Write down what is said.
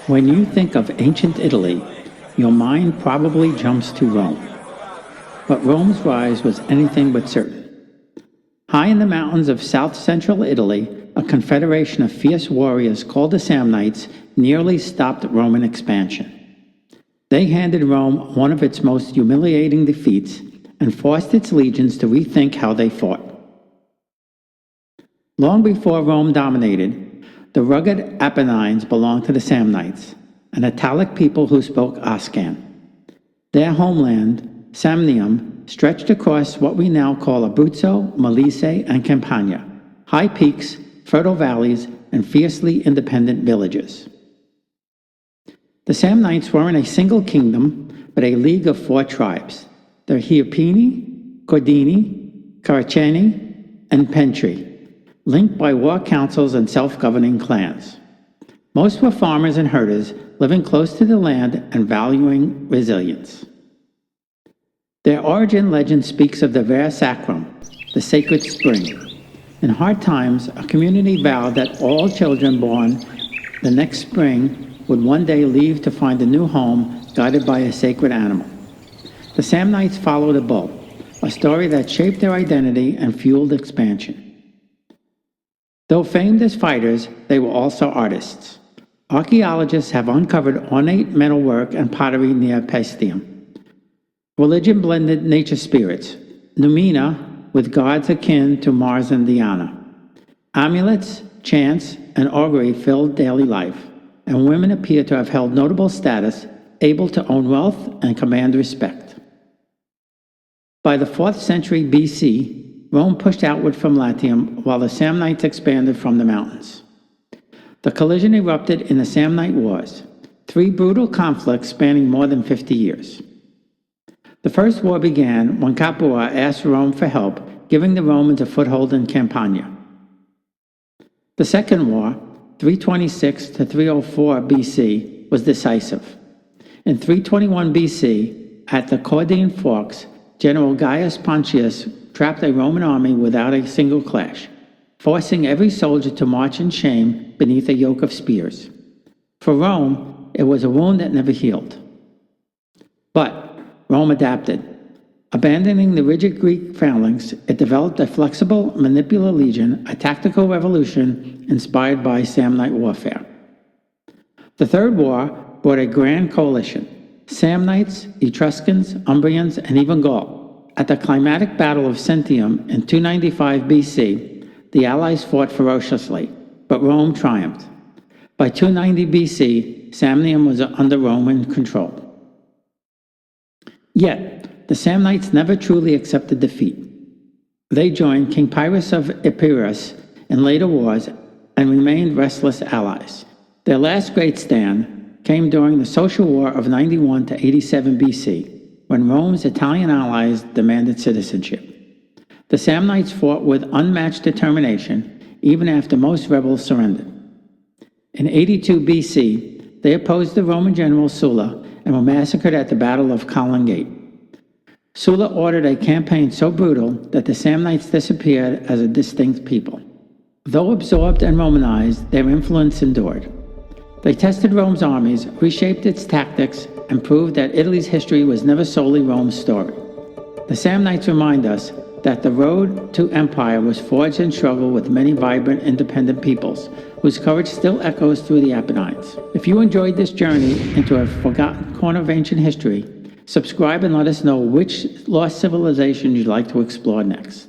When you think of ancient Italy, your mind probably jumps to Rome. But Rome's rise was anything but certain. High in the mountains of south-central Italy, a confederation of fierce warriors called the Samnites nearly stopped Roman expansion. They handed Rome one of its most humiliating defeats and forced its legions to rethink how they fought. Long before Rome dominated, the rugged Apennines belonged to the Samnites, an Italic people who spoke Oscan. Their homeland, Samnium, stretched across what we now call Abruzzo, Molise, and Campania, high peaks, fertile valleys, and fiercely independent villages. The Samnites weren't a single kingdom, but a league of 4 tribes: the Hiepini, Cordini, Caraceni, and Pentri, linked by war councils and self-governing clans. Most were farmers and herders, living close to the land and valuing resilience. Their origin legend speaks of the Ver Sacrum, the sacred spring. In hard times, a community vowed that all children born the next spring would one day leave to find a new home guided by a sacred animal. The Samnites followed a bull, a story that shaped their identity and fueled expansion. Though famed as fighters, they were also artists. Archaeologists have uncovered ornate metalwork and pottery near Paestum. Religion blended nature spirits, Numina with gods akin to Mars and Diana. Amulets, chants, and augury filled daily life, and women appear to have held notable status, able to own wealth and command respect. By the 4th century BC, Rome pushed outward from Latium while the Samnites expanded from the mountains. The collision erupted in the Samnite Wars, 3 brutal conflicts spanning more than 50 years. The first war began when Capua asked Rome for help, giving the Romans a foothold in Campania. The second war, 326 to 304 BC, was decisive. In 321 BC, at the Caudine Forks, General Gaius Pontius trapped a Roman army without a single clash, forcing every soldier to march in shame beneath a yoke of spears. For Rome, it was a wound that never healed. But Rome adapted. Abandoning the rigid Greek phalanx, it developed a flexible, manipulative legion, a tactical revolution inspired by Samnite warfare. The Third War brought a grand coalition: Samnites, Etruscans, Umbrians, and even Gaul. At the climatic Battle of Centium in 295 BC, the Allies fought ferociously, but Rome triumphed. By 290 BC, Samnium was under Roman control. Yet, the Samnites never truly accepted defeat. They joined King Pyrrhus of Epirus in later wars and remained restless allies. Their last great stand came during the Social War of 91 to 87 BC, when Rome's Italian allies demanded citizenship. The Samnites fought with unmatched determination, even after most rebels surrendered. In 82 BC, they opposed the Roman general Sulla and were massacred at the Battle of Colline Gate. Sulla ordered a campaign so brutal that the Samnites disappeared as a distinct people. Though absorbed and Romanized, their influence endured. They tested Rome's armies, reshaped its tactics, and proved that Italy's history was never solely Rome's story. The Samnites remind us that the road to empire was forged in struggle with many vibrant, independent peoples, whose courage still echoes through the Apennines. If you enjoyed this journey into a forgotten corner of ancient history, subscribe and let us know which lost civilization you'd like to explore next.